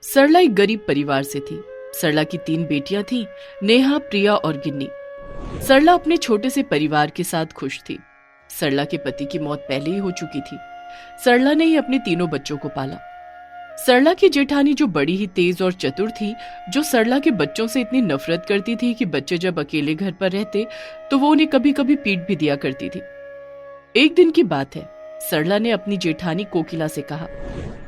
सरला एक गरीब परिवार से थी। सरला की 3 बेटियां थीं, नेहा, प्रिया और गिन्नी। सरला अपने छोटे से परिवार के साथ खुश थी। सरला के पति की मौत पहले ही हो चुकी थी। सरला ने ही अपने तीनों बच्चों को पाला। सरला की जेठानी जो बड़ी ही तेज और चतुर थी, जो सरला के बच्चों से इतनी नफरत करती थी कि बच्चे जब अकेले घर पर रहते तो वो उन्हें कभी कभी पीट भी दिया करती थी। एक दिन की बात है, सरला ने अपनी जेठानी कोकिला से कहा,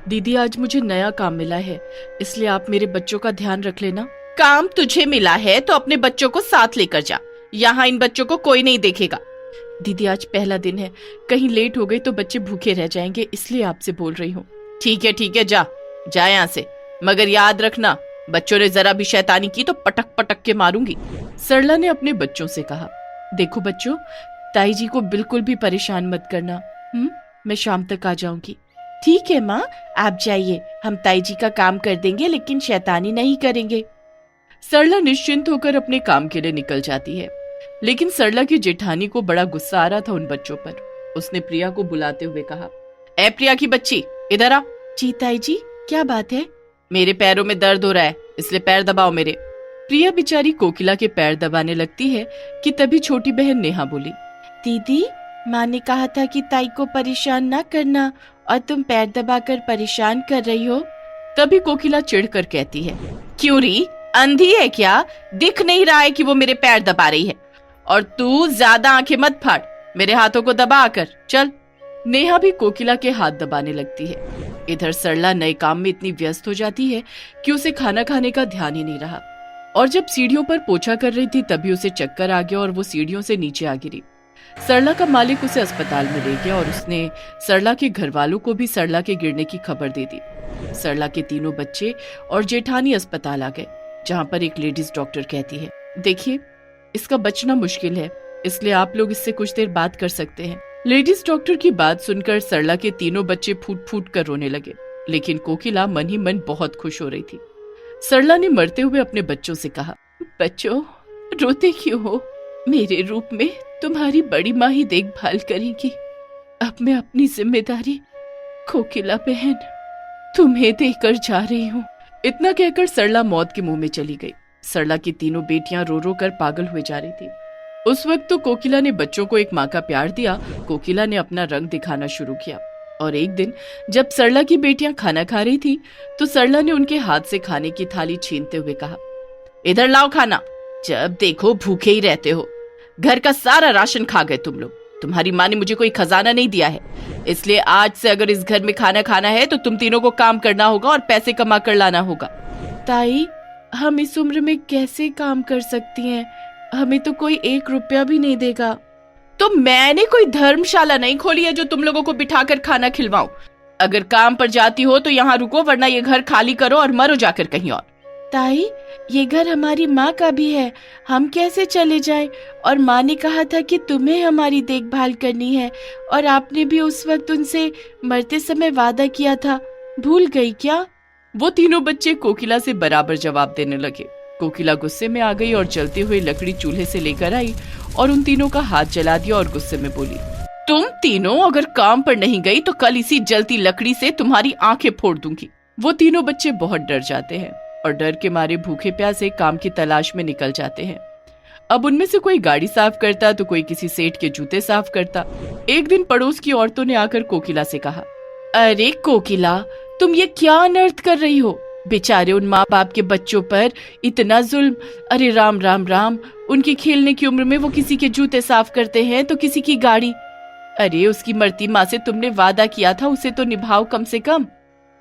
दीदी आज मुझे नया काम मिला है, इसलिए आप मेरे बच्चों का ध्यान रख लेना। काम तुझे मिला है तो अपने बच्चों को साथ लेकर जा, यहाँ इन बच्चों को कोई नहीं देखेगा। दीदी आज पहला दिन है, कहीं लेट हो गई तो बच्चे भूखे रह जाएंगे, इसलिए आपसे बोल रही हूँ। ठीक है जा यहाँ से, मगर याद रखना बच्चों ने जरा भी शैतानी की तो पटक पटक के मारूंगी। सरला ने अपने बच्चों से कहा, देखो बच्चों, ताई जी को बिल्कुल भी परेशान मत करना। मैं शाम तक आ जाऊंगी। ठीक है माँ, आप जाइए, हम ताई जी का काम कर देंगे लेकिन शैतानी नहीं करेंगे। सरला निश्चिंत होकर अपने काम के लिए निकल जाती है। लेकिन सरला की जेठानी को बड़ा गुस्सा आ रहा था उन बच्चों पर। उसने प्रिया को बुलाते हुए कहा, ए प्रिया की बच्ची, इधर आ। जी ताई जी, क्या बात है? मेरे पैरों में दर्द हो रहा है, इसलिए पैर दबाओ मेरे। प्रिया बेचारी कोकिला के पैर दबाने लगती है कि तभी छोटी बहन नेहा बोली, दीदी माँ ने कहा था कि ताई को परेशान ना करना और तुम पैर दबाकर परेशान कर रही हो। तभी कोकिला चिढ़कर कहती है, क्यों री, अंधी है क्या? दिख नहीं रहा है कि वो मेरे पैर दबा रही है? और तू ज्यादा आंखें मत फाड़, मेरे हाथों को दबा कर चल। नेहा भी कोकिला के हाथ दबाने लगती है। इधर सरला नए काम में इतनी व्यस्त हो जाती है कि उसे खाना खाने का ध्यान ही नहीं रहा। और जब सीढ़ियों पर पोछा कर रही थी तभी उसे चक्कर आ गया और वो सीढ़ियों से नीचे आ गिरी। सरला का मालिक उसे अस्पताल में ले गया और उसने सरला के घर वालों को भी सरला के गिरने की खबर दे दी। सरला के तीनों बच्चे और जेठानी अस्पताल आ गए, जहाँ पर एक लेडीज डॉक्टर कहती है, देखिए इसका बचना मुश्किल है, इसलिए आप लोग इससे कुछ देर बात कर सकते हैं। लेडीज डॉक्टर की बात सुनकर सरला के तीनों बच्चे फूट फूट कर रोने लगे, लेकिन कोकिला मन ही मन बहुत खुश हो रही थी। सरला ने मरते हुए अपने बच्चों से कहा, बच्चों रोते क्यों हो? मेरे रूप में तुम्हारी बड़ी माँ ही देखभाल करेगी। अब मैं अपनी जिम्मेदारी कोकिला बहन तुम्हें देकर जा रही हूँ। इतना कहकर सरला मौत के मुंह में चली गई। सरला की तीनों बेटियां रो रो कर पागल हुए जा रही थी। उस वक्त तो कोकिला ने बच्चों को एक माँ का प्यार दिया। कोकिला ने अपना रंग दिखाना शुरू किया और एक दिन जब सरला की बेटियां खाना खा रही थी तो सरला ने उनके हाथ से खाने की थाली छीनते हुए कहा, इधर लाओ खाना, जब देखो भूखे ही रहते हो। घर का सारा राशन खा गए तुम लोग। तुम्हारी माँ ने मुझे कोई खजाना नहीं दिया है, इसलिए आज से अगर इस घर में खाना खाना है तो तुम तीनों को काम करना होगा और पैसे कमा कर लाना होगा। ताई हम इस उम्र में कैसे काम कर सकती हैं? हमें तो कोई 1 रुपया भी नहीं देगा। तो मैंने कोई धर्मशाला नहीं खोली है जो तुम लोगों को बिठाकर खाना खिलवाऊं। अगर काम पर जाती हो तो यहाँ रुको, वरना ये घर खाली करो और मरो जाकर कहीं और। ताई ये घर हमारी माँ का भी है, हम कैसे चले जाएं? और माँ ने कहा था कि तुम्हें हमारी देखभाल करनी है और आपने भी उस वक्त उनसे मरते समय वादा किया था, भूल गई क्या? वो तीनों बच्चे कोकिला से बराबर जवाब देने लगे। कोकिला गुस्से में आ गई और जलते हुए लकड़ी चूल्हे से लेकर आई और उन तीनों का हाथ जला दिया और गुस्से में बोली, तुम तीनों अगर काम पर नहीं गई तो कल इसी जलती लकड़ी से तुम्हारी आंखें फोड़ दूंगी। वो तीनों बच्चे बहुत डर जाते हैं और डर के मारे भूखे प्यासे काम की तलाश में निकल जाते हैं। अब उनमें से कोई गाड़ी साफ करता तो कोई किसी सेठ के जूते साफ करता। एक दिन पड़ोस की औरतों ने आकर कोकिला से कहा, अरे कोकिला, तुम ये क्या अनर्थ कर रही हो? बेचारे उन माँ बाप के बच्चों पर इतना जुल्म। अरे राम राम राम, उनकी खेलने की उम्र में वो किसी के जूते साफ करते हैं तो किसी की गाड़ी। अरे उसकी मरती माँ से तुमने वादा किया था, उसे तो निभाओ कम से कम।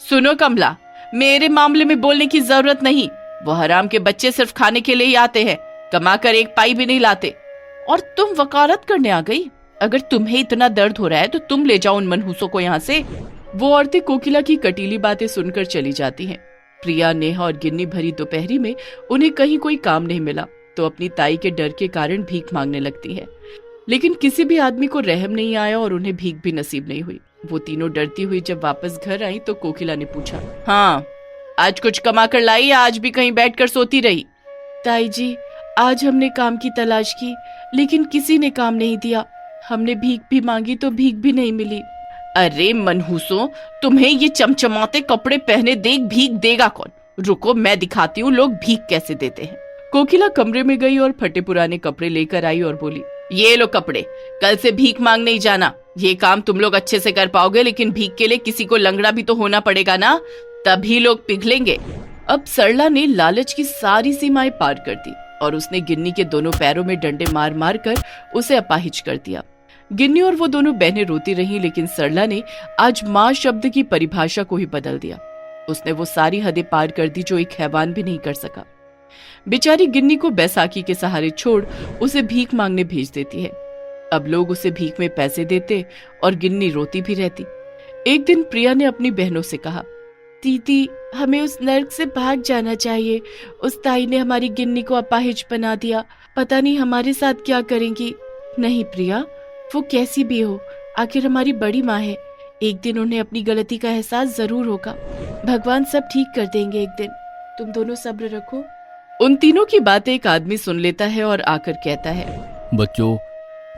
सुनो कमला, मेरे मामले में बोलने की जरूरत नहीं। वो हराम के बच्चे सिर्फ खाने के लिए ही आते हैं, कमा कर 1 पाई भी नहीं लाते। और तुम वकालत करने आ गई? अगर तुम्हें इतना दर्द हो रहा है तो तुम ले जाओ उन मनहूसों को यहाँ से। वो औरतें कोकिला की कटीली बातें सुनकर चली जाती हैं। प्रिया, नेहा और गिन्नी भरी दोपहरी में उन्हें कहीं कोई काम नहीं मिला तो अपनी ताई के डर के कारण भीख मांगने लगती है। लेकिन किसी भी आदमी को रहम नहीं आया और उन्हें भीख भी नसीब नहीं हुई। वो तीनों डरती हुई जब वापस घर आई तो कोकिला ने पूछा, हाँ आज कुछ कमा कर लाई या आज भी कहीं बैठकर सोती रही? ताई जी आज हमने काम की तलाश की लेकिन किसी ने काम नहीं दिया। हमने भीख भी मांगी तो भीख भी नहीं मिली। अरे मनहूसों, तुम्हें ये चमचमाते कपड़े पहने देख भीख देगा कौन? रुको, मैं दिखाती हूँ लोग भीख कैसे देते हैं। कोकिला कमरे में गई और फटे पुराने कपड़े लेकर आई और बोली, ये लो कपड़े, कल से भीख मांग नहीं जाना। ये काम तुम लोग अच्छे से कर पाओगे, लेकिन भीख के लिए किसी को लंगड़ा भी तो होना पड़ेगा ना, तभी लोग पिघलेंगे। अब सरला ने लालच की सारी सीमाएं पार कर दी और उसने गिन्नी के दोनों पैरों में डंडे मार मार कर उसे अपाहिज कर दिया। गिन्नी और वो दोनों बहनें रोती रहीं, लेकिन सरला ने आज माँ शब्द की परिभाषा को ही बदल दिया। उसने वो सारी हदें पार कर दी जो एक हैवान भी नहीं कर सका। बेचारी गिन्नी को बैसाखी के सहारे छोड़ उसे भीख मांगने भेज देती है। अब लोग उसे भीख में पैसे देते और गिन्नी रोती भी रहती। एक दिन प्रिया ने अपनी बहनों से कहा, दीदी, हमें उस नर्क से भाग जाना चाहिए। उस ताई ने हमारी गिन्नी को अपाहिज बना दिया, पता नहीं हमारे साथ क्या करेंगी। नहीं प्रिया, वो कैसी भी हो, आखिर हमारी बड़ी माँ है। एक दिन उन्हें अपनी गलती का एहसास जरूर होगा। भगवान सब ठीक कर देंगे एक दिन, तुम दोनों सब्र रखो। उन तीनों की बातें एक आदमी सुन लेता है और आकर कहता है, बच्चों,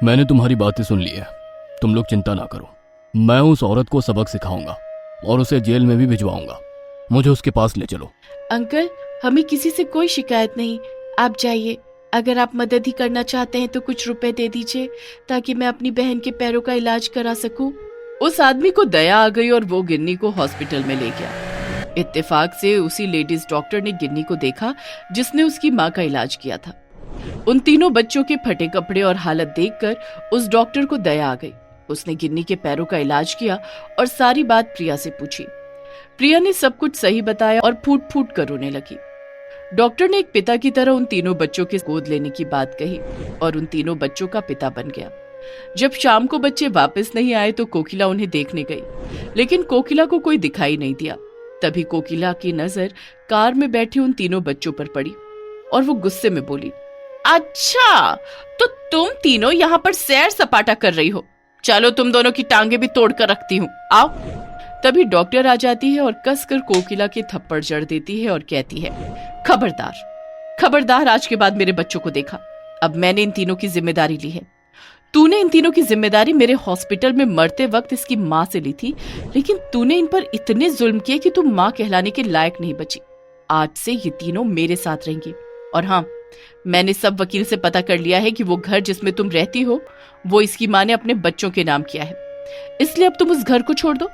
मैंने तुम्हारी बातें सुन ली है, तुम लोग चिंता ना करो। मैं उस औरत को सबक सिखाऊंगा और उसे जेल में भी भिजवाऊंगा। मुझे उसके पास ले चलो। अंकल, हमें किसी से कोई शिकायत नहीं, आप जाइए। अगर आप मदद ही करना चाहते हैं तो कुछ रुपए दे दीजिए ताकि मैं अपनी बहन के पैरों का इलाज करा सकूं। उस आदमी को दया आ गई और वो गिन्नी को हॉस्पिटल में ले गया। इत्तेफाक से उसी लेडीज डॉक्टर ने गिन्नी को देखा जिसने उसकी माँ का इलाज किया था। उन तीनों बच्चों के फटे कपड़े और हालत देखकर उस डॉक्टर को दया आ गई। उसने गिन्नी के पैरों का इलाज किया और सारी बात प्रिया से पूछी। प्रिया ने सब कुछ सही बताया और फूट फूट कर रोने लगी। डॉक्टर ने एक पिता की तरह उन तीनों बच्चों के गोद लेने की बात कही और उन तीनों बच्चों का पिता बन गया। जब शाम को बच्चे वापस नहीं आए तो कोकिला उन्हें देखने गई, लेकिन कोकिला को कोई दिखाई नहीं दिया। तभी कोकिला की नजर कार में बैठे उन तीनों बच्चों पर पड़ी और वो गुस्से में बोली, अच्छा, तो तुम तीनों यहाँ पर सैर सपाटा कर रही हो। चलो, तुम दोनों की टांगे भी तोड़ कर रखती हूँ, आओ। तभी डॉक्टर आ जाती है और कसकर कोकिला के थप्पड़ जड़ देती है और कहती है, खबरदार, खबरदार, आज के बाद मेरे बच्चों को देखा। अब मैंने इन तीनों की जिम्मेदारी ली है। तूने इन तीनों की जिम्मेदारी मेरे हॉस्पिटल में मरते वक्त इसकी माँ से ली थी, लेकिन तूने इन पर इतने जुल्म किए कि तुम माँ कहलाने के लायक नहीं बची। आज से ये तीनों मेरे साथ रहेंगे। और हाँ, मैंने सब वकील से पता कर लिया है कि वो घर जिसमें तुम रहती हो वो इसकी माँ ने अपने बच्चों के नाम किया है, इसलिए अब तुम उस घर को छोड़ दो,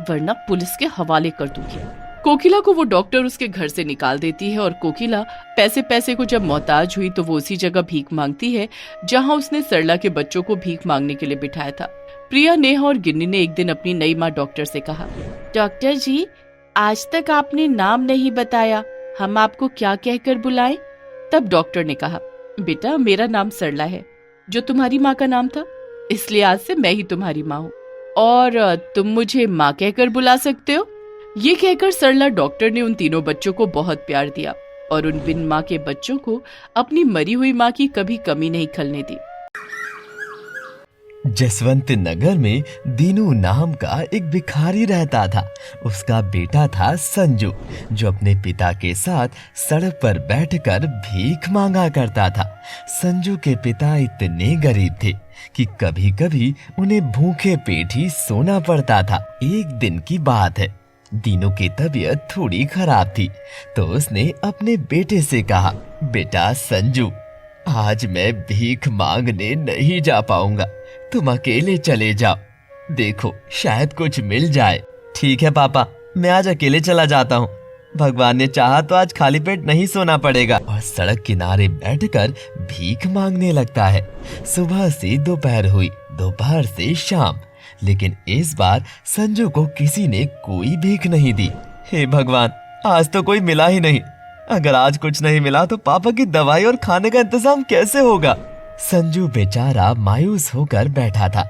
वरना पुलिस के हवाले कर दूंगी। कोकिला को वो डॉक्टर उसके घर से निकाल देती है और कोकिला पैसे पैसे को जब मोहताज हुई तो वो उसी जगह भीख मांगती है जहाँ उसने सरला के बच्चों को भीख मांगने के लिए बिठाया था। प्रिया, नेहा और गिन्नी ने एक दिन अपनी नई माँ डॉक्टर से कहा, डॉक्टर जी, आज तक आपने नाम नहीं बताया, हम आपको क्या कहकर बुलाएं? तब डॉक्टर ने कहा, बेटा, मेरा नाम सरला है, जो तुम्हारी माँ का नाम था, इसलिए आज से मैं ही तुम्हारी माँ हूँ और तुम मुझे माँ कहकर बुला सकते हो। ये कहकर सरला डॉक्टर ने उन तीनों बच्चों को बहुत प्यार दिया और उन बिन माँ के बच्चों को अपनी मरी हुई माँ की कभी कमी नहीं खलने दी। जसवंत नगर में दीनू नाम का एक भिखारी रहता था। उसका बेटा था संजू, जो अपने पिता के साथ सड़क पर बैठकर भीख मांगा करता था। संजू के पिता इतने गरीब थे कि कभी कभी उन्हें भूखे पेट ही सोना पड़ता था। एक दिन की बात है, दीनू की तबीयत थोड़ी खराब थी तो उसने अपने बेटे से कहा, बेटा संजू, आज मैं भीख मांगने नहीं जा पाऊंगा, तुम अकेले चले जाओ, देखो शायद कुछ मिल जाए। ठीक है पापा, मैं आज अकेले चला जाता हूँ, भगवान ने चाहा तो आज खाली पेट नहीं सोना पड़ेगा। और सड़क किनारे बैठकर भीख मांगने लगता है। सुबह से दोपहर हुई, दोपहर से शाम, लेकिन इस बार संजू को किसी ने कोई भीख नहीं दी। हे भगवान, आज तो कोई मिला ही नहीं। अगर आज कुछ नहीं मिला तो पापा की दवाई और खाने का इंतजाम कैसे होगा। संजू बेचारा मायूस होकर बैठा था।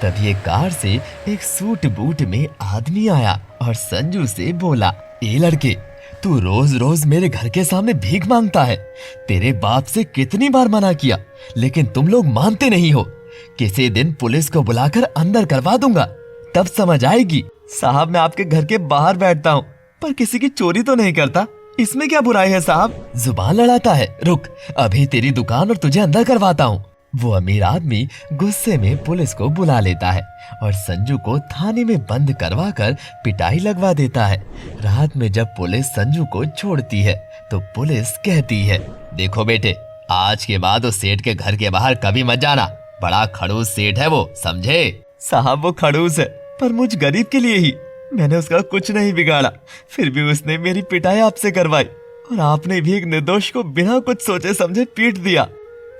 तभी एक कार से एक सूट बूट में आदमी आया और संजू से बोला, ए लड़के, तू रोज रोज मेरे घर के सामने भीख मांगता है। तेरे बाप से कितनी बार मना किया, लेकिन तुम लोग मानते नहीं हो। किसी दिन पुलिस को बुलाकर अंदर करवा दूंगा, तब समझ आएगी। साहब, मैं आपके घर के बाहर बैठता हूँ पर किसी की चोरी तो नहीं करता, इसमें क्या बुराई है साहब? जुबान लड़ाता है, रुक, अभी तेरी दुकान और तुझे अंदर करवाता हूँ। वो अमीर आदमी गुस्से में पुलिस को बुला लेता है और संजू को थाने में बंद करवा कर पिटाई लगवा देता है। रात में जब पुलिस संजू को छोड़ती है तो पुलिस कहती है, देखो बेटे, आज के बाद उस सेठ के घर के बाहर कभी मत जाना। बड़ा खड़ूस सेठ है वो, समझे? साहब वो खड़ूस है, पर मुझ गरीब के लिए ही। मैंने उसका कुछ नहीं बिगाड़ा, फिर भी उसने मेरी पिटाई आपसे करवाई और आपने भी एक निर्दोष को बिना कुछ सोचे समझे पीट दिया।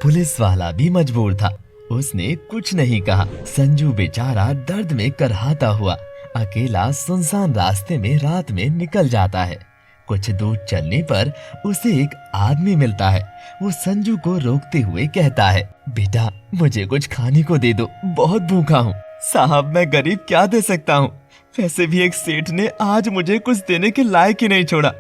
पुलिस वाला भी मजबूर था, उसने कुछ नहीं कहा। संजू बेचारा दर्द में करहाता हुआ अकेला सुनसान रास्ते में रात में निकल जाता है। कुछ दूर चलने पर उसे एक आदमी मिलता है। वो संजू को रोकते हुए कहता है, बेटा मुझे कुछ खाने को दे दो, बहुत भूखा हूँ। साहब मैं गरीब क्या दे सकता हूँ, वैसे भी एक सेठ ने आज मुझे कुछ देने के लायक ही नहीं छोड़ा।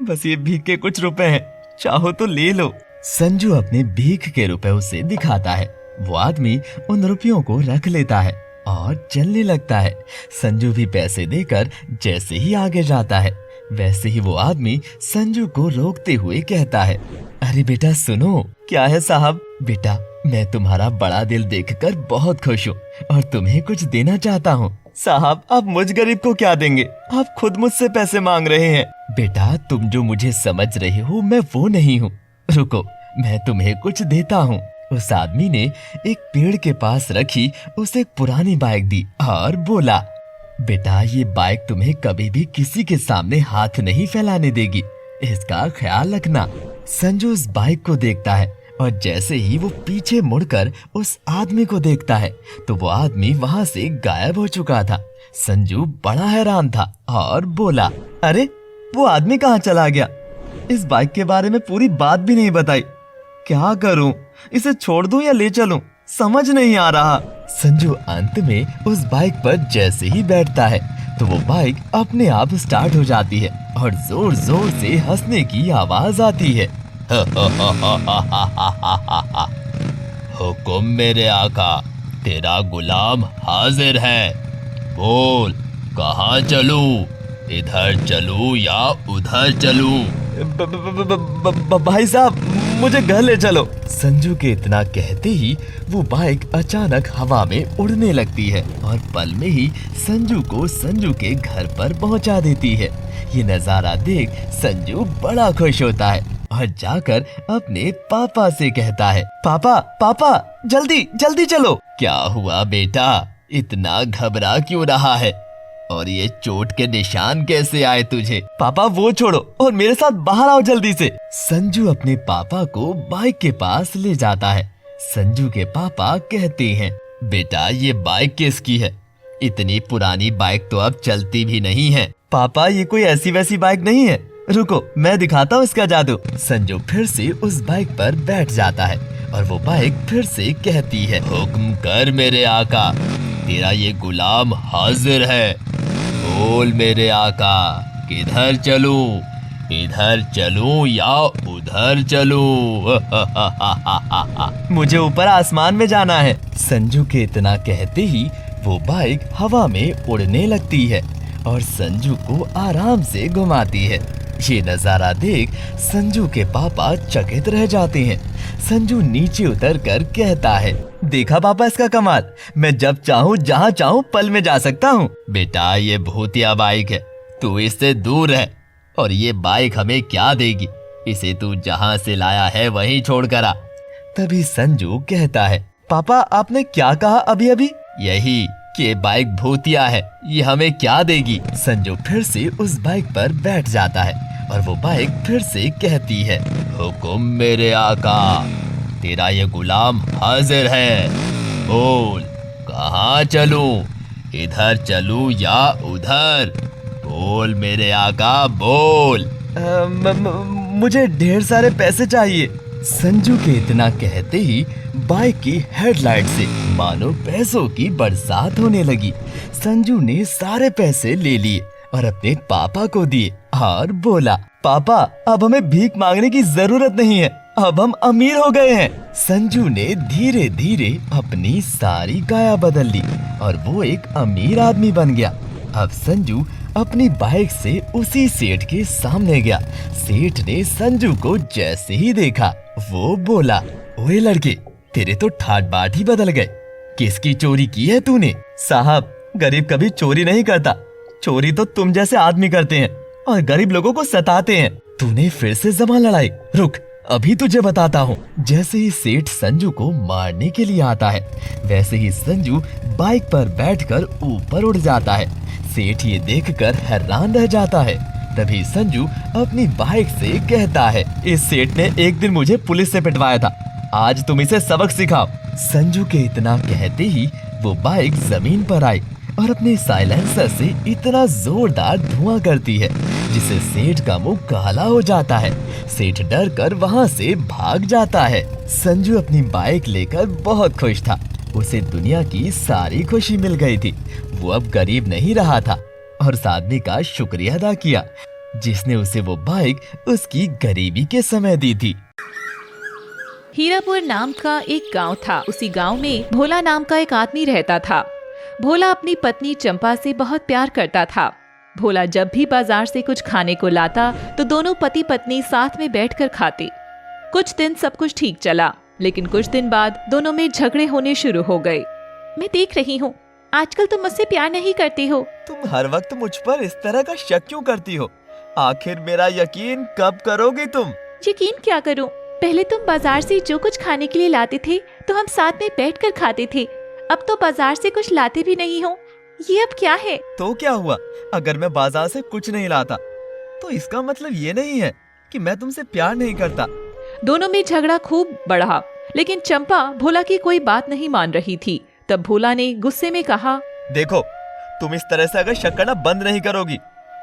बस ये भीख के कुछ रुपए हैं, चाहो तो ले लो। संजू अपने भीख के रुपए उसे दिखाता है। वो आदमी उन रुपयों को रख लेता है और चलने लगता है। संजू भी पैसे देकर जैसे ही आगे जाता है वैसे ही वो आदमी संजू को रोकते हुए कहता है, अरे बेटा सुनो। क्या है साहब? बेटा मैं तुम्हारा बड़ा दिल देखकर बहुत खुश हूँ और तुम्हें कुछ देना चाहता हूँ। साहब आप मुझ गरीब को क्या देंगे, आप खुद मुझसे पैसे मांग रहे हैं। बेटा तुम जो मुझे समझ रहे हो मैं वो नहीं हूँ, रुको मैं तुम्हें कुछ देता हूँ। उस आदमी ने एक पेड़ के पास रखी उसे एक पुरानी बाइक दी और बोला, बेटा ये बाइक तुम्हें कभी भी किसी के सामने हाथ नहीं फैलाने देगी, इसका ख्याल रखना। संजू उस बाइक को देखता है और जैसे ही वो पीछे मुड़कर उस आदमी को देखता है तो वो आदमी वहां से गायब हो चुका था। संजू बड़ा हैरान था और बोला, अरे वो आदमी कहाँ चला गया? इस बाइक के बारे में पूरी बात भी नहीं बताई। क्या करूं, इसे छोड़ दूं या ले चलूं, समझ नहीं आ रहा। संजू अंत में उस बाइक पर जैसे ही बैठता है तो वो बाइक अपने आप स्टार्ट हो जाती है और जोर जोर से हंसने की आवाज आती है। हुकुम मेरे आका, तेरा गुलाम हाजिर है। बोल कहाँ चलूं, इधर चलूं या उधर चलूं? भाई साहब मुझे घर ले चलो। संजू के इतना कहते ही वो बाइक अचानक हवा में उड़ने लगती है और पल में ही संजू को संजू के घर पर पहुंचा देती है। ये नजारा देख संजू बड़ा खुश होता है और जाकर अपने पापा से कहता है, पापा पापा जल्दी जल्दी चलो। क्या हुआ बेटा, इतना घबरा क्यों रहा है और ये चोट के निशान कैसे आए तुझे? पापा वो छोड़ो और मेरे साथ बाहर आओ जल्दी से। संजू अपने पापा को बाइक के पास ले जाता है। संजू के पापा कहते हैं, बेटा ये बाइक किसकी है? इतनी पुरानी बाइक तो अब चलती भी नहीं है। पापा ये कोई ऐसी वैसी बाइक नहीं है, रुको मैं दिखाता हूँ इसका जादू। संजू फिर से उस बाइक पर बैठ जाता है और वो बाइक फिर से कहती है, हुक्म कर मेरे आका, तेरा ये गुलाम हाजिर है। बोल मेरे आका, किधर चलूं, इधर चलूं या उधर चलूं? मुझे ऊपर आसमान में जाना है। संजू के इतना कहते ही वो बाइक हवा में उड़ने लगती है और संजू को आराम से घुमाती है। ये नजारा देख संजू के पापा चकित रह जाते हैं। संजू नीचे उतरकर कहता है, देखा पापा इसका कमाल, मैं जब चाहूँ जहाँ चाहूँ पल में जा सकता हूँ। बेटा ये भूतिया बाइक है, तू इससे दूर है और ये बाइक हमें क्या देगी, इसे तू जहाँ से लाया है वहीं छोड़ कर आ। तभी संजू कहता है, पापा आपने क्या कहा अभी अभी? यही कि बाइक भूतिया है, ये हमें क्या देगी। संजू फिर से उस बाइक पर बैठ जाता है और वो बाइक फिर से कहती है, हुकुम मेरे आका, तेरा ये गुलाम हाजिर है। बोल कहाँ चलूं, इधर चलूं या उधर? बोल मेरे आका बोल। मुझे ढेर सारे पैसे चाहिए। संजू के इतना कहते ही बाइक की हेडलाइट से मानो पैसों की बरसात होने लगी। संजू ने सारे पैसे ले लिए और अपने पापा को दिए और बोला, पापा अब हमें भीख मांगने की जरूरत नहीं है, अब हम अमीर हो गए हैं। संजू ने धीरे धीरे अपनी सारी काया बदल ली और वो एक अमीर आदमी बन गया। अब संजू अपनी बाइक से उसी सेठ के सामने गया। सेठ ने संजू को जैसे ही देखा वो बोला, ओए लड़के तेरे तो ठाट बाट ही बदल गए। किसकी चोरी की है तूने? साहब, गरीब कभी चोरी नहीं करता, चोरी तो तुम जैसे आदमी करते हैं और गरीब लोगों को सताते हैं। तूने फिर से जबान लड़ाई। रुक, अभी तुझे बताता हूँ। जैसे ही सेठ संजू को मारने के लिए आता है, वैसे ही संजू बाइक पर बैठकर ऊपर उड़ जाता है। सेठ ये देखकर हैरान रह जाता है। तभी संजू अपनी बाइक से कहता है, इस सेठ ने एक दिन मुझे पुलिस से पिटवाया था, आज तुम इसे सबक सिखाओ। संजू के इतना कहते ही वो बाइक जमीन पर आई और अपने साइलेंसर से इतना जोरदार धुआं करती है जिससे सेठ का मुंह काला हो जाता है। सेठ डर कर वहाँ से भाग जाता है। संजू अपनी बाइक लेकर बहुत खुश था। उसे दुनिया की सारी खुशी मिल गई थी। वो अब गरीब नहीं रहा था और उस आदमी का शुक्रिया अदा किया जिसने उसे वो बाइक उसकी गरीबी के समय दी थी। हीरापुर नाम का एक गांव था। उसी गांव में भोला नाम का एक आदमी रहता था। भोला अपनी पत्नी चंपा से बहुत प्यार करता था। भोला जब भी बाजार से कुछ खाने को लाता तो दोनों पति पत्नी साथ में बैठकर खाते। कुछ दिन सब कुछ ठीक चला, लेकिन कुछ दिन बाद दोनों में झगड़े होने शुरू हो गए। मैं देख रही हूँ आजकल तुम मुझसे प्यार नहीं करती हो। तुम हर वक्त मुझ पर इस तरह का शक क्यों करती हो? आखिर मेरा यकीन कब करोगी तुम? यकीन क्या करूँ? पहले तुम बाजार से जो कुछ खाने के लिए लाते थे तो हम साथ में बैठकर खाते थे। अब तो बाजार से कुछ लाते भी नहीं हो। ये अब क्या है? तो क्या हुआ? अगर मैं बाजार से कुछ नहीं लाता तो इसका मतलब ये नहीं है कि मैं तुमसे प्यार नहीं करता। दोनों में झगड़ा खूब बढ़ा, लेकिन चंपा भोला की कोई बात नहीं मान रही थी। तब भोला ने गुस्से में कहा, देखो, तुम इस तरह से अगर शक करना बंद नहीं करोगी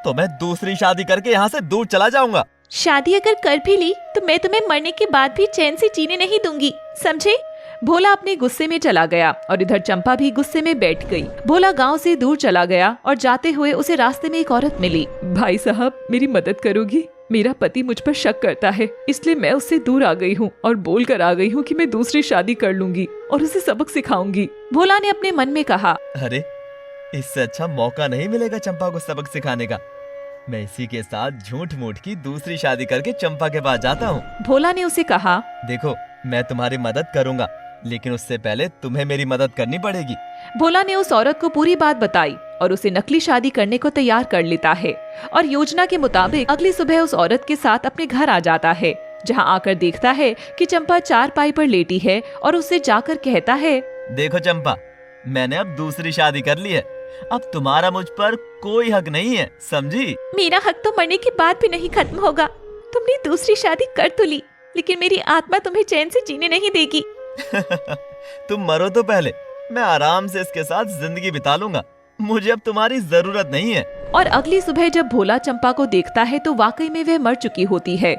तो मैं दूसरी शादी करके यहाँ से दूर चला जाऊंगा। शादी अगर कर भी ली तो मैं तुम्हें मरने के बाद भी चैन से जीने नहीं दूंगी, समझे? भोला अपने गुस्से में चला गया और इधर चंपा भी गुस्से में बैठ गई। भोला गांव से दूर चला गया और जाते हुए उसे रास्ते में एक औरत मिली। भाई साहब, मेरी मदद करोगी? मेरा पति मुझ पर शक करता है, इसलिए मैं उससे दूर आ गई हूँ और बोल कर आ गई हूँ कि मैं दूसरी शादी कर लूंगी और उसे सबक सिखाऊंगी। भोला ने अपने मन में कहा, अरे, इससे अच्छा मौका नहीं मिलेगा चंपा को सबक सिखाने का। मैं इसी के साथ झूठ मूठ की दूसरी शादी करके चंपा के पास जाता हूँ। भोला ने उसे कहा, देखो, मैं तुम्हारी मदद करूंगा, लेकिन उससे पहले तुम्हें मेरी मदद करनी पड़ेगी। भोला ने उस औरत को पूरी बात बताई और उसे नकली शादी करने को तैयार कर लेता है और योजना के मुताबिक अगली सुबह उस औरत के साथ अपने घर आ जाता है, जहां आकर देखता है कि चंपा चारपाई पर लेटी है और उससे जाकर कहता है, देखो चंपा, मैंने अब दूसरी शादी कर ली है, अब तुम्हारा मुझ पर कोई हक नहीं है, समझी? मेरा हक तो मरने के बाद भी नहीं खत्म होगा। तुमने दूसरी शादी कर तो ली, लेकिन मेरी आत्मा तुम्हें चैन से जीने नहीं देगी। तुम मरो तो पहले, मैं आराम से इसके साथ जिंदगी बिता लूंगा। मुझे अब तुम्हारी जरूरत नहीं है। और अगली सुबह जब भोला चंपा को देखता है तो वाकई में वह मर चुकी होती है।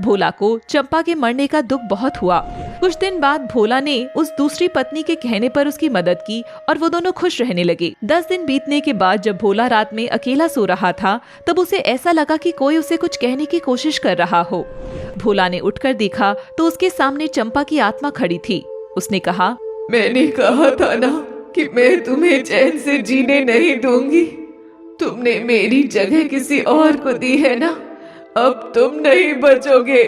भोला को चंपा के मरने का दुख बहुत हुआ। कुछ दिन बाद भोला ने उस दूसरी पत्नी के कहने पर उसकी मदद की और वो दोनों खुश रहने लगे। 10 दिन बीतने के बाद जब भोला रात में अकेला सो रहा था तब उसे ऐसा लगा कि कोई उसे कुछ कहने की कोशिश कर रहा हो। भोला ने उठकर देखा तो उसके सामने चंपा की आत्मा खड़ी थी। उसने कहा, मैंने कहा था ना कि मैं तुम्हें चैन से जीने नहीं दूंगी। तुमने मेरी जगह किसी और को दी है ना, अब तुम नहीं बचोगे।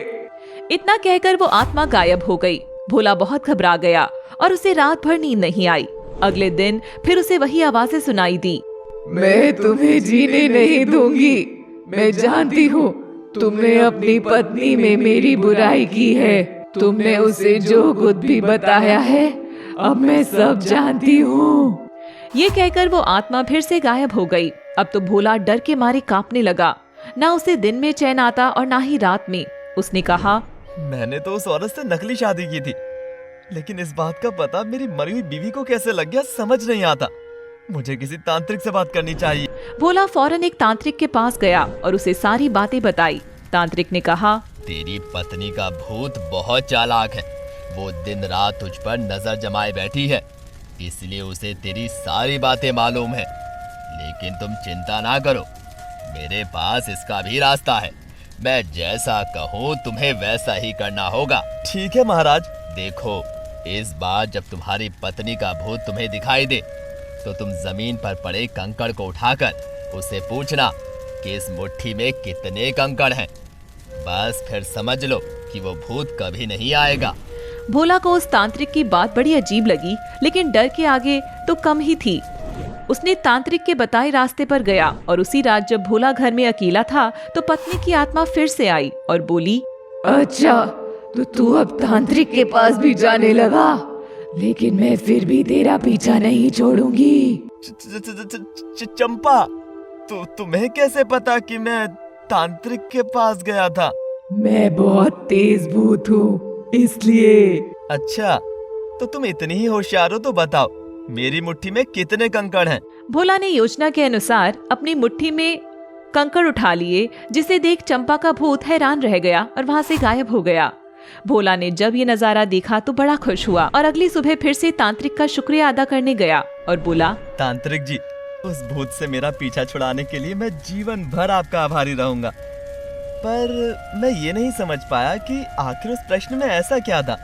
इतना कहकर वो आत्मा गायब हो गई। भोला बहुत घबरा गया और उसे रात भर नींद नहीं आई। अगले दिन फिर उसे वही आवाजें सुनाई दी, मैं तुम्हें जीने नहीं दूंगी। मैं जानती हूँ तुमने अपनी पत्नी में मेरी बुराई की है। तुमने उसे जो कुछ भी बताया है अब मैं सब जानती हूँ। ये कहकर वो आत्मा फिर से गायब हो गई। अब तो भोला डर के मारे कांपने लगा। ना उसे दिन में चैन आता और ना ही रात में। उसने कहा, मैंने तो उस औरत से नकली शादी की थी, लेकिन इस बात का पता मेरी मरी हुई बीवी को कैसे लग गया समझ नहीं आता। मुझे किसी तांत्रिक से बात करनी चाहिए। भोला फौरन एक तांत्रिक के पास गया और उसे सारी बातें बताई। तांत्रिक ने कहा, तेरी पत्नी का भूत बहुत चालाक है। वो दिन रात तुझ पर नजर जमाए बैठी है, इसलिए उसे तेरी सारी बातें मालूम है। लेकिन तुम चिंता ना करो, मेरे पास इसका भी रास्ता है। मैं जैसा कहूँ तुम्हें वैसा ही करना होगा। ठीक है महाराज। देखो, इस बार जब तुम्हारी पत्नी का भूत तुम्हें दिखाई दे तो तुम जमीन पर पड़े कंकड़ को उठाकर उससे पूछना कि इस मुट्ठी में कितने कंकड़ हैं। बस फिर समझ लो कि वो भूत कभी नहीं आएगा। भोला को उस तांत्रिक की बात बड़ी अजीब लगी, लेकिन डर के आगे तो कम ही थी। उसने तांत्रिक के बताए रास्ते पर गया और उसी रात जब भोला घर में अकेला था तो पत्नी की आत्मा फिर से आई और बोली, अच्छा तो तू अब तांत्रिक के पास भी जाने लगा, लेकिन मैं फिर भी तेरा पीछा नहीं छोड़ूंगी। चंपा, तुम्हें कैसे पता कि मैं तांत्रिक के पास गया था? मैं बहुत तेज भूत हूँ, इसलिए। अच्छा, तो तुम इतनी ही होशियार हो तो बताओ, मेरी मुट्ठी में कितने कंकड़ हैं? भोला ने योजना के अनुसार अपनी मुट्ठी में कंकड़ उठा लिए, जिसे देख चंपा का भूत हैरान रह गया और वहाँ से गायब हो गया। भोला ने जब ये नजारा देखा तो बड़ा खुश हुआ और अगली सुबह फिर से तांत्रिक का शुक्रिया अदा करने गया और बोला, तांत्रिक जी, उस भूत से मेरा पीछा छुड़ाने के लिए मैं जीवन भर आपका आभारी रहूंगा। पर मैं ये नहीं समझ पाया कि आखिर उस प्रश्न में ऐसा क्या था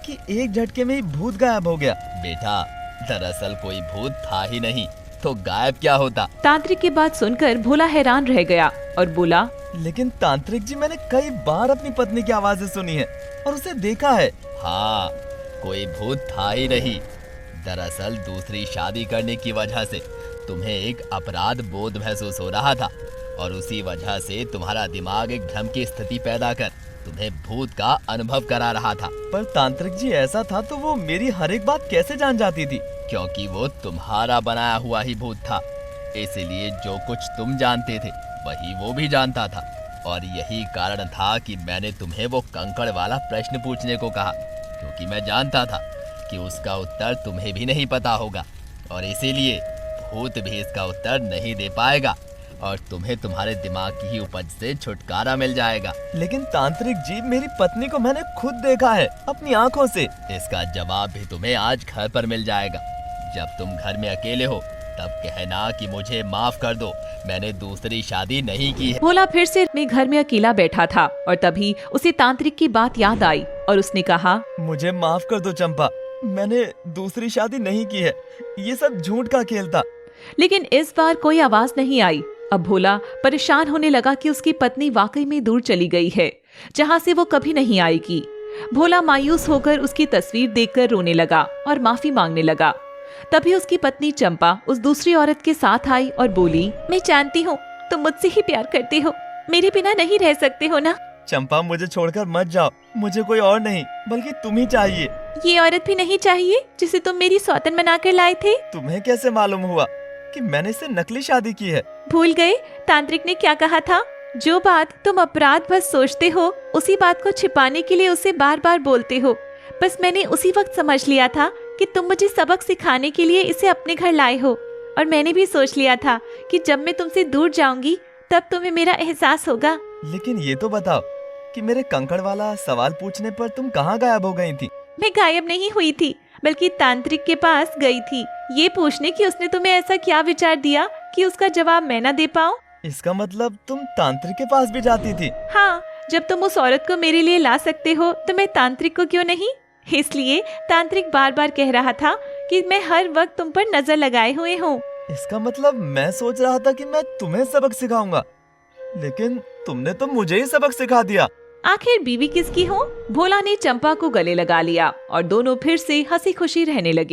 कि एक झटके में ही भूत गायब हो गया। बेटा, दरअसल कोई भूत था ही नहीं, तो गायब क्या होता? तांत्रिक की बात सुनकर भोला हैरान रह गया और बोला, लेकिन तांत्रिक जी, मैंने कई बार अपनी पत्नी की आवाजें सुनी है और उसे देखा है। हाँ, कोई भूत था ही नहीं। दरअसल दूसरी शादी करने की वजह से तुम्हें एक अपराध बोध महसूस हो रहा था और उसी वजह से तुम्हारा दिमाग एक भ्रम की स्थिति पैदा कर तुम्हें भूत का अनुभव करा रहा था। पर तांत्रिक जी, ऐसा था तो वो मेरी हर एक बात कैसे जान जाती थी? क्योंकि वो तुम्हारा बनाया हुआ ही भूत था, इसलिए जो कुछ तुम जानते थे वही वो भी जानता था। और यही कारण था कि मैंने तुम्हें वो कंकड़ वाला प्रश्न पूछने को कहा, क्योंकि मैं जानता था कि उसका उत्तर तुम्हें भी नहीं पता होगा और इसीलिए भूत भी इसका उत्तर नहीं दे पाएगा और तुम्हें तुम्हारे दिमाग की ही उपज से छुटकारा मिल जाएगा। लेकिन तांत्रिक जी, मेरी पत्नी को मैंने खुद देखा है अपनी आंखों से। इसका जवाब भी तुम्हें आज घर पर मिल जाएगा। जब तुम घर में अकेले हो तब कहना कि मुझे माफ कर दो, मैंने दूसरी शादी नहीं की है। भोला फिर से अपने घर में अकेला बैठा था और तभी उसे तांत्रिक की बात याद आई और उसने कहा, मुझे माफ कर दो चंपा, मैंने दूसरी शादी नहीं की है, ये सब झूठ का खेल था। लेकिन इस बार कोई आवाज नहीं आई। अब भोला परेशान होने लगा कि उसकी पत्नी वाकई में दूर चली गई है, जहाँ से वो कभी नहीं आएगी। भोला मायूस होकर उसकी तस्वीर देखकर रोने लगा और माफी मांगने लगा। तभी उसकी पत्नी चंपा उस दूसरी औरत के साथ आई और बोली, मैं जानती हूँ तुम मुझसे ही प्यार करते हो, मेरे बिना नहीं रह सकते हो ना। चंपा, मुझे छोड़कर मत जाओ, मुझे कोई और नहीं बल्कि तुम ही चाहिए। ये औरत भी नहीं चाहिए जिसे तुम मेरी सौतन बनाकर लाए थे। तुम्हें कैसे मालूम हुआ कि मैंने इससे नकली शादी की है? भूल गए तांत्रिक ने क्या कहा था? जो बात तुम अपराध बस सोचते हो, उसी बात को छिपाने के लिए उसे बार बार बोलते हो। बस मैंने उसी वक्त समझ लिया था कि तुम मुझे सबक सिखाने के लिए इसे अपने घर लाए हो, और मैंने भी सोच लिया था कि जब मैं तुमसे दूर जाऊंगी तब तुम्हें मेरा एहसास होगा। लेकिन ये तो बताओ कि मेरे कंकड़ वाला सवाल पूछने पर तुम कहाँ गायब हो गई थी? मैं गायब नहीं हुई थी, बल्कि तांत्रिक के पास गई थी, ये पूछने की उसने तुम्हें ऐसा क्या विचार दिया कि उसका जवाब मैं न दे पाऊँ। इसका मतलब तुम तांत्रिक के पास भी जाती थी? हाँ, जब तुम उस औरत को मेरे लिए ला सकते हो तो मैं तांत्रिक को क्यों नहीं? इसलिए तांत्रिक बार बार कह रहा था कि मैं हर वक्त तुम पर नजर लगाए हुए हूँ। इसका मतलब मैं सोच रहा था कि मैं तुम्हें सबक सिखाऊंगा, लेकिन तुमने तो मुझे ही सबक सिखा दिया। आखिर बीवी किसकी हो? भोला ने चंपा को गले लगा लिया और दोनों फिर से हंसी खुशी रहने लगे।